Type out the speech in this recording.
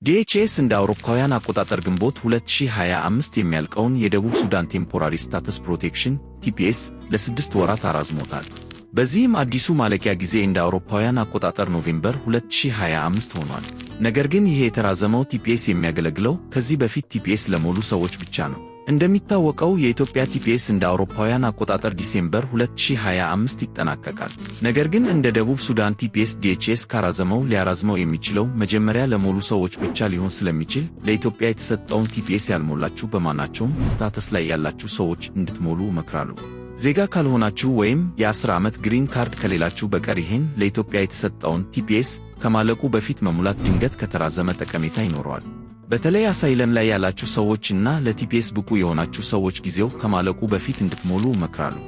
ዲኤችኤስ እንደ አውሮፓውያን አቆጣጠር ግንቦት 2025 የሚያልቀውን የደቡብ ሱዳን ቴምፖራሪ ስታተስ ፕሮቴክሽን (TPS) ለ6 ወራት አራዝሞታል። በዚህም አዲሱ ማለቂያ ጊዜ እንደ አውሮፓውያን አቆጣጠር ኖቬምበር 2025 ሆኗል። ነገር ግን ይሄ የተራዘመው TPS የሚያገለግለው ከዚህ በፊት TPS ለሞሉ ሰዎች ብቻ ነው። እንደሚታወቀው የኢትዮጵያ TPS እንደ አውሮፓውያን አቆጣጠር ዲሴምበር 2025 ይጠናቀቃል። ነገር ግን እንደ ደቡብ ሱዳን TPS DHS ካራዘመው ሊያራዝመው የሚችለው መጀመሪያ ለሞሉ ሰዎች ብቻ ሊሆን ስለሚችል ለኢትዮጵያ የተሰጠውን TPS ያልሞላችሁ በማናቸውም ስታተስ ላይ ያላችሁ ሰዎች እንድትሞሉ እመክራለሁ። ዜጋ ካልሆናችሁ ወይም የ10 ዓመት ግሪን ካርድ ከሌላችሁ በቀር ይህን ለኢትዮጵያ የተሰጠውን TPS ከማለቁ በፊት መሙላት ድንገት ከተራዘመ ጠቀሜታ ይኖረዋል። በተለይ አሳይለም ላይ ያላችሁ ሰዎች እና ለTPS ብቁ የሆናችሁ ሰዎች ጊዜው ከማለቁ በፊት እንድትሞሉ እመክራለሁ።